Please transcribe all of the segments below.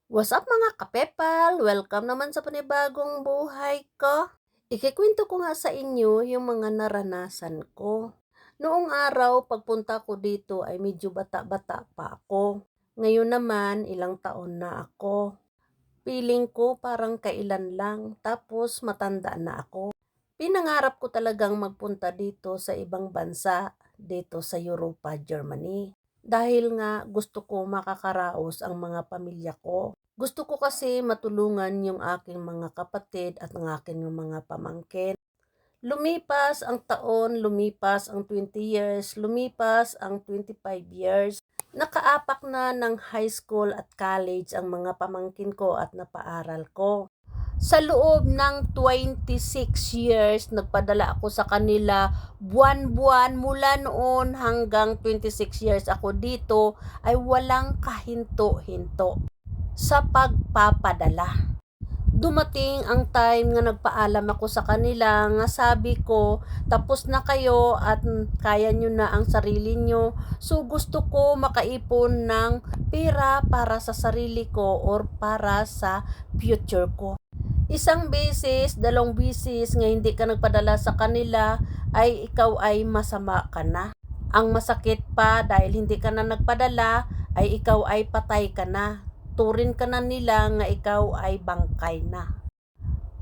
What's up mga kapepal? Welcome naman sa panibagong buhay ko. Ikikwento ko nga sa inyo yung mga naranasan ko. Noong araw, pagpunta ko dito ay medyo bata-bata pa ako. Ngayon naman, ilang taon na ako. Feeling ko parang kailan lang, tapos matanda na ako. Pinangarap ko talagang magpunta dito sa ibang bansa, dito sa Europa, Germany. Dahil nga gusto ko makakaraos ang mga pamilya ko. Gusto ko kasi matulungan yung aking mga kapatid at ang aking mga pamangkin. Lumipas ang taon, lumipas ang 20 years, lumipas ang 25 years. Nakaapak na ng high school at college ang mga pamangkin ko at napaaral ko. Sa loob ng 26 years, nagpadala ako sa kanila buwan-buwan mula noon hanggang 26 years ako dito ay walang kahinto-hinto sa pagpapadala. Dumating ang time nga nagpaalam ako sa kanila nga sabi ko tapos na kayo at kaya nyo na ang sarili nyo, so gusto ko makaipon ng pera para sa sarili ko or para sa future ko. Isang beses, dalawang beses nga hindi ka nagpadala sa kanila ay ikaw ay masama ka na. Ang masakit pa dahil hindi ka na nagpadala ay ikaw ay patay ka na. Turin ka na nila nga ikaw ay bangkay na.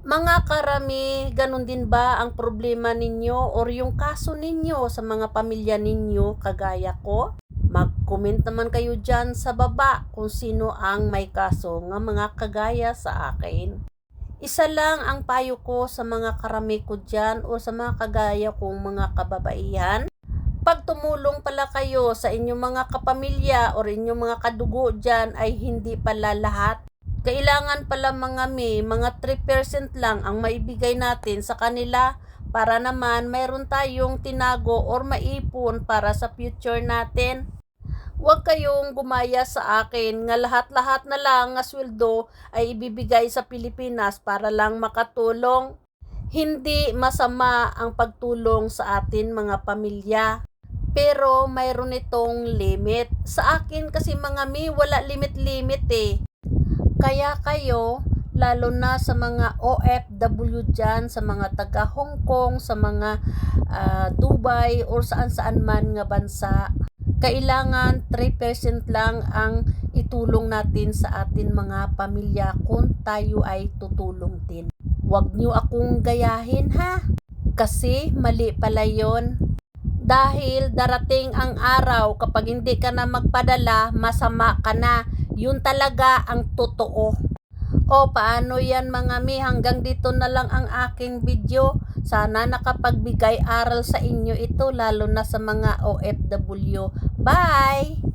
Mga karami, ganun din ba ang problema ninyo or yung kaso ninyo sa mga pamilya ninyo kagaya ko? Mag-comment naman kayo dyan sa baba kung sino ang may kaso nga mga kagaya sa akin. Isa lang ang payo ko sa mga karami ko dyan o sa mga kagaya kong mga kababaihan. Pag tumulong pala kayo sa inyong mga kapamilya o inyong mga kadugo dyan ay hindi pala lahat. Kailangan pala mga 3% lang ang maibigay natin sa kanila para naman mayroon tayong tinago or maipon para sa future natin. Huwag kayong gumaya sa akin nga lahat-lahat na lang nga sweldo ay ibibigay sa Pilipinas para lang makatulong. Hindi masama ang pagtulong sa atin mga pamilya. Pero mayroon itong limit. Sa akin kasi mga wala limit-limit eh. Kaya kayo, lalo na sa mga OFW dyan, sa mga taga Hong Kong, sa mga Dubai or saan-saan man nga bansa, kailangan 3% lang ang itulong natin sa atin mga pamilya kung tayo ay tutulong din. Huwag nyo akong gayahin ha, kasi mali pala yon. Dahil darating ang araw kapag hindi ka na magpadala, masama ka na. Yun talaga ang totoo. O paano yan mga hanggang dito na lang ang aking video. Sana nakapagbigay aral sa inyo ito lalo na sa mga OFW. Bye!